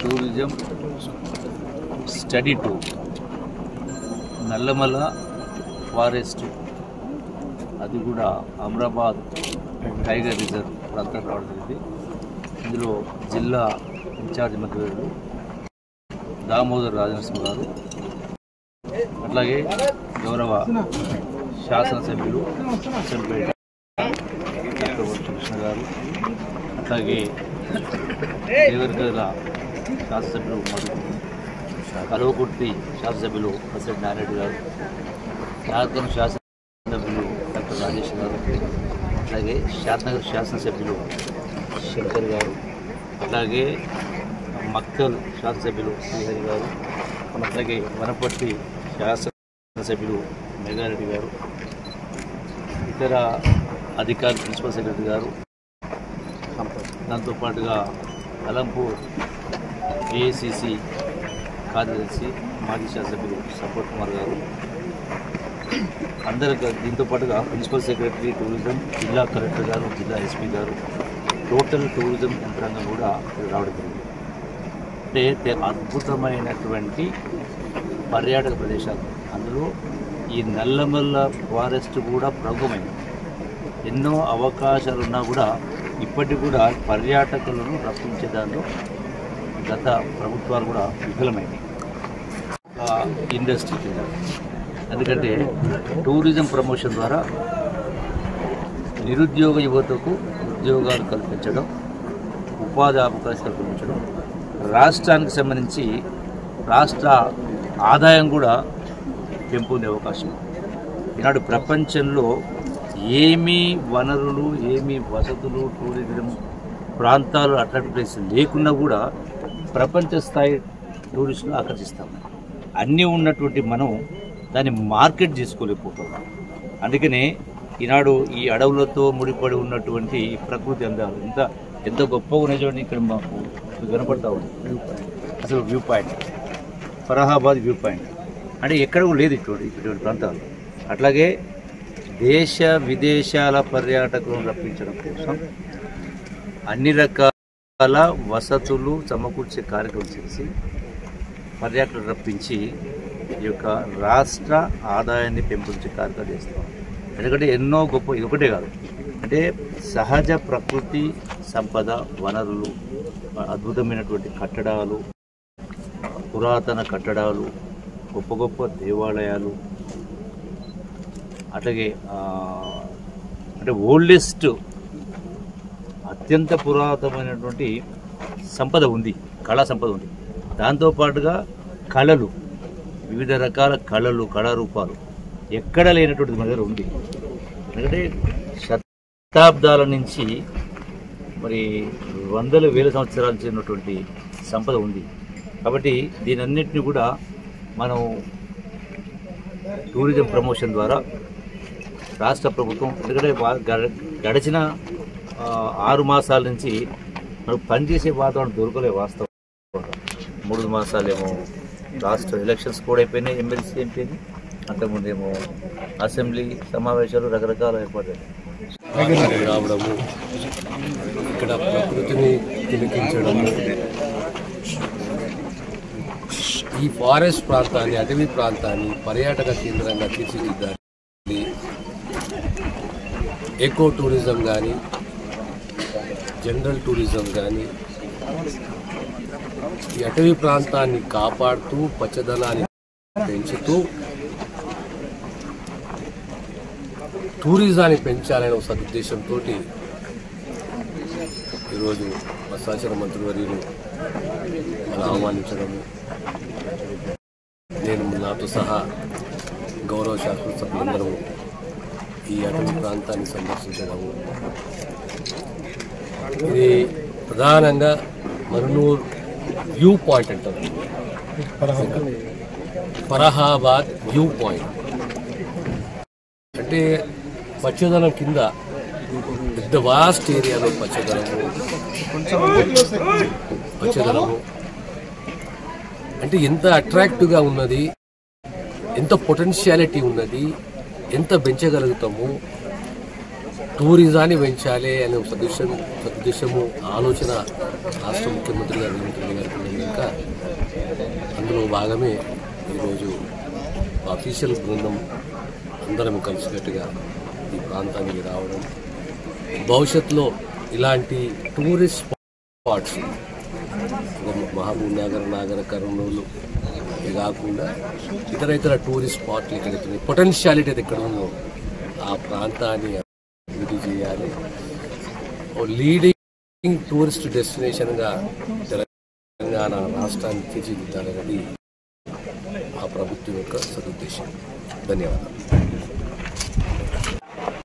Tourism study tour Nallamala forest, అది కూడా Amrabad tiger reserve ప్రాంతం రావడం జరిగింది. ఇందులో జిల్లా ఇన్ఛార్జ్ మంత్రులు దామోదర్ రాజనరసింహ గారు, అట్లాగే గౌరవ శాసనసభ్యులు అచ్చంపేట కృష్ణ గారు, అట్లాగే దేవరగల శాసనసభ్యులు కల్వకుర్తి శాసనసభ్యులు ప్రెసిడెంట్ నారాయణ గారు, జార్ఖండ్ శాసనసభ్యులు డాక్టర్ రాజేష్ గారు, అట్లాగే శాసనగర్ శాసనసభ్యులు శంకర్ గారు, అట్లాగే మక్కల్ శాసనసభ్యులు శ్రీహరి గారు, అట్లాగే వనపర్తి శాసనసభ్యులు మెగారెడ్డి గారు, ఇతర అధికారులు ప్రిన్సిపల్ సెక్రటరీ గారు, దాంతోపాటుగా అలంపూర్ ఏఐసిసి కార్యదర్శి మాజీ శాసనసభ్యులు సంపత్ కుమార్ గారు, అందరూ దీంతో పాటుగా ప్రిన్సిపల్ సెక్రటరీ టూరిజం, జిల్లా కలెక్టర్ గారు, జిల్లా ఎస్పీ గారు, టోటల్ టూరిజం యంత్రాంగం కూడా రావడం జరిగింది. అంటే అద్భుతమైనటువంటి పర్యాటక ప్రదేశాలు, అందులో ఈ నల్లమల్ల ఫారెస్ట్ కూడా ప్రముఖమైనది. ఎన్నో అవకాశాలు ఉన్నా కూడా ఇప్పటికి కూడా పర్యాటకులను రప్పించే దాంట్లో గత ప్రభుత్వాలు కూడా విఫలమైనవి ఇండస్ట్రీ కింద. ఎందుకంటే టూరిజం ప్రమోషన్ ద్వారా నిరుద్యోగ యువతకు ఉద్యోగాలు కల్పించడం, ఉపాధి అవకాశాలు కల్పించడం, రాష్ట్రానికి సంబంధించి రాష్ట్ర ఆదాయం కూడా పెంపొందే అవకాశం. ఈనాడు ప్రపంచంలో ఏమీ వనరులు, ఏమీ వసతులు, టూరిజం ప్రాంతాలు, అట్రాక్టివ్ ప్లేస్ లేకున్నా కూడా ప్రపంచ స్థాయి టూరిస్టులు ఆకర్షిస్తాం. అన్నీ ఉన్నటువంటి మనం దాన్ని మార్కెట్ చేసుకోలేకపోతున్నాం. అందుకనే ఈనాడు ఈ అడవులతో ముడిపడి ఉన్నటువంటి ప్రకృతి అందాలు ఎంత గొప్పగా ఉన్నాయి చూడండి. ఇక్కడ మాకు కనపడతా ఉంది అసలు view point, Farahabad view point అంటే ఎక్కడ కూడా లేదు ఇటువంటి ప్రాంతాలు. అట్లాగే దేశ విదేశాల పర్యాటకులను రప్పించడం కోసం అన్ని రకాల వసతులు సమకూర్చే కార్యక్రమం చేసి పర్యాటకులు రప్పించి ఈ యొక్క రాష్ట్ర ఆదాయాన్ని పెంపొందించే కార్యక్రమం చేస్తాం. ఎందుకంటే ఎన్నో గొప్ప, ఇది ఒకటే కాదు, అంటే సహజ ప్రకృతి సంపద, వనరులు, అద్భుతమైనటువంటి కట్టడాలు, పురాతన కట్టడాలు, గొప్ప గొప్ప దేవాలయాలు, అట్లాగే అంటే ఓల్డెస్ట్ అత్యంత పురాతనమైనటువంటి సంపద ఉంది, కళా సంపద ఉంది. దాంతోపాటుగా కళలు, వివిధ రకాల కళలు, కళారూపాలు ఎక్కడ లేనటువంటిది మన దగ్గర ఉంది. ఎందుకంటే శతాబ్దాల నుంచి మరి వందల వేల సంవత్సరాల చెందినటువంటి సంపద ఉంది. కాబట్టి దీనన్నింటినీ కూడా మనం టూరిజం ప్రమోషన్ ద్వారా రాష్ట్ర ప్రభుత్వం, ఎందుకంటే గడిచిన 6 మాసాల నుంచి మనకు పనిచేసే వాతావరణం దొరకలే. వాస్తవం 3 మాసాలేమో రాష్ట్ర ఎలక్షన్స్ కూడా అయిపోయినాయి, ఎమ్మెల్సీ అయిపోయింది, అంతకుముందేమో అసెంబ్లీ సమావేశాలు రకరకాల ఏర్పడ్డాయి. రావడము, ఇక్కడ ప్రకృతిని తిలకించడము, ఈ ఫారెస్ట్ ప్రాంతాన్ని, అటవీ ప్రాంతాన్ని పర్యాటక కేంద్రంగా తీర్చిదిద్దాలి. ఎకో టూరిజం కానీ, జనరల్ టూరిజం కానీ, ఈ అటవీ ప్రాంతాన్ని కాపాడుతూ పచ్చదనాన్ని పెంచుతూ టూరిజాన్ని పెంచాలనే ఒక సదుద్దేశంతో ఈరోజు మా సహచర మంత్రివర్యులు అలా ఆహ్వానించడము, నేను నాతో సహా గౌరవ శాసనసభ్యులందరూ ఈ అటవీ ప్రాంతాన్ని సందర్శించడము. ఇది ప్రధానంగా మరునూరు వ్యూ పాయింట్ అంటారు, ఫరహాబాద్ వ్యూ పాయింట్. అంటే పచ్చదనం కింద పెద్ద వాస్ట్ ఏరియాలో పచ్చదనము అంటే ఎంత అట్రాక్టివ్గా ఉన్నది, ఎంత పొటెన్షియాలిటీ ఉన్నది, ఎంత పెంచగలుగుతాము టూరిజాన్ని పెంచాలి అనే సదుద్దేశము ఆలోచన రాష్ట్ర ముఖ్యమంత్రి గారు రేవంత్ రెడ్డి గారికి ఉంది కనుక అందులో భాగమే ఈరోజు అఫీషియల్ బృందం అందరం కలిసినట్టుగా ఈ ప్రాంతానికి రావడం, భవిష్యత్తులో ఇలాంటి టూరిస్ట్ స్పాట్స్ మహబూబ్ నగర్, నాగర్ కర్నూలు ఇది కాకుండా ఇతర టూరిస్ట్ స్పాట్లు ఎక్కడైతే పొటెన్షియాలిటీ ఎక్కడ ఉందో ఆ ప్రాంతాన్ని అభివృద్ధి చేయాలి. లీడింగ్ టూరిస్ట్ డెస్టినేషన్గా తెలంగాణ రాష్ట్రాన్ని తీర్చిదిద్దాలనేది ఆ ప్రభుత్వం యొక్క సదుద్దేశం. ధన్యవాదాలు.